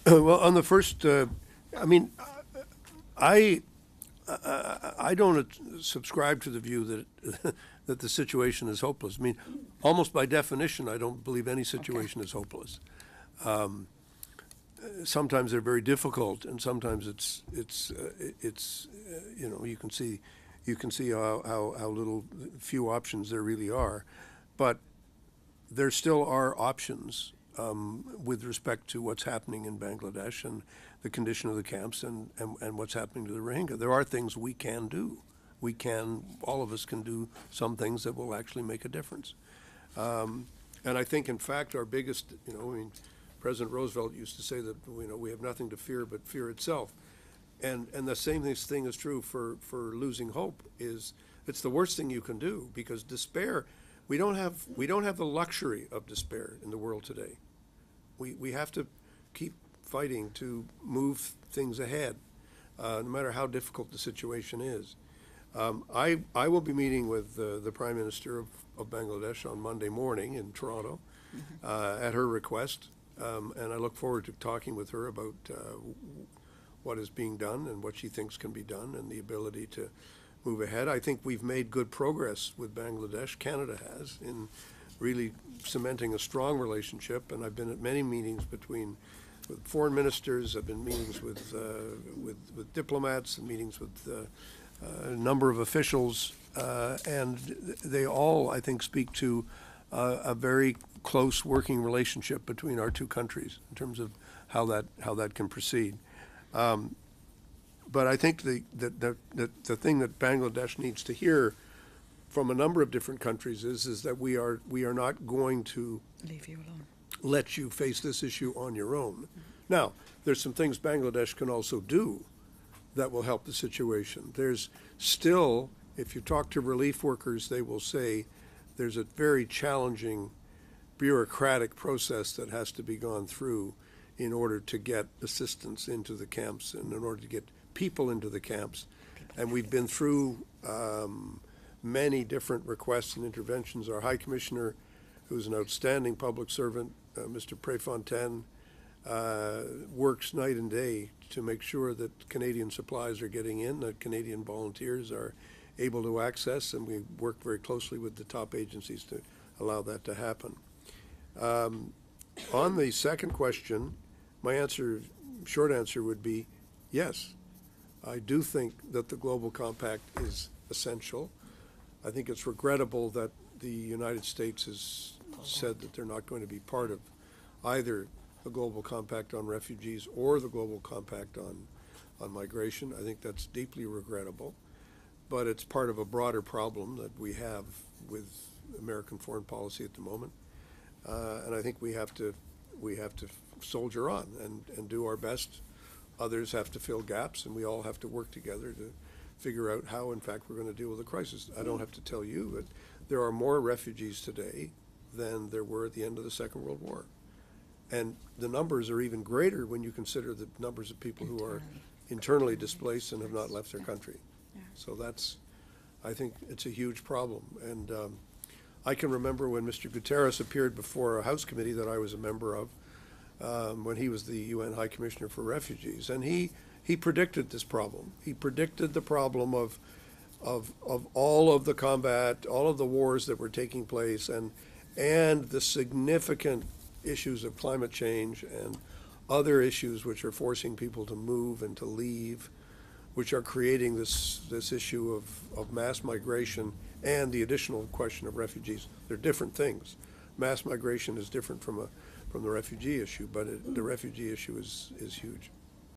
Well, on the first, I mean, I I don't subscribe to the view that that the situation is hopeless. I mean, almost by definition, I don't believe any situation is hopeless. Sometimes they're very difficult, and sometimes it's you know, you can see how little few options there really are, but there still are options with respect to what's happening in Bangladesh and the condition of the camps and what's happening to the Rohingya. There are things we can do. All of us can do some things that will actually make a difference. And I think, in fact, our biggest, I mean, President Roosevelt used to say that, we have nothing to fear but fear itself. And the same thing is true for losing hope. It's the worst thing you can do, because despair, we don't have the luxury of despair in the world today. We have to keep fighting to move things ahead, no matter how difficult the situation is. I will be meeting with the Prime Minister of Bangladesh on Monday morning in Toronto, at her request, and I look forward to talking with her about what is being done and what she thinks can be done and the ability to move ahead. I think we've made good progress with Bangladesh. Canada has, in really cementing a strong relationship, and I've been at many meetings with foreign ministers. I've been meetings with diplomats and meetings with a number of officials, and they all, I think, speak to a very close working relationship between our two countries in terms of how that can proceed. But I think the thing that Bangladesh needs to hear from a number of different countries is that we are not going to leave you alone, let you face this issue on your own. Now, there's some things Bangladesh can also do that will help the situation. There's still, if you talk to relief workers, they will say there's a very challenging bureaucratic process that has to be gone through in order to get assistance into the camps and in order to get people into the camps. And we've been through many different requests and interventions. Our High Commissioner, who's an outstanding public servant, Mr. Prefontaine, works night and day to make sure that Canadian supplies are getting in, that Canadian volunteers are able to access, and we work very closely with the top agencies to allow that to happen. On the second question, my short answer would be yes. I do think that the Global Compact is essential. I think it's regrettable that the United States has said that they're not going to be part of either the Global Compact on refugees or the Global Compact on migration. I think that's deeply regrettable, but it's part of a broader problem that we have with American foreign policy at the moment. And I think we have to soldier on and do our best. Others have to fill gaps, and we all have to work together to figure out how, in fact, we're going to deal with the crisis. I don't have to tell you that there are more refugees today than there were at the end of the Second World War. And the numbers are even greater when you consider the numbers of people who are internally displaced and have not left their country. So I think it's a huge problem. And I can remember when Mr. Guterres appeared before a House committee that I was a member of, when he was the UN High Commissioner for Refugees, and he predicted this problem. He predicted the problem of all of the combat, all of the wars that were taking place, and the significant issues of climate change and other issues which are forcing people to move and to leave, which are creating this issue of mass migration and the additional question of refugees. They're different things. Mass migration is different from the refugee issue, but the refugee issue is huge.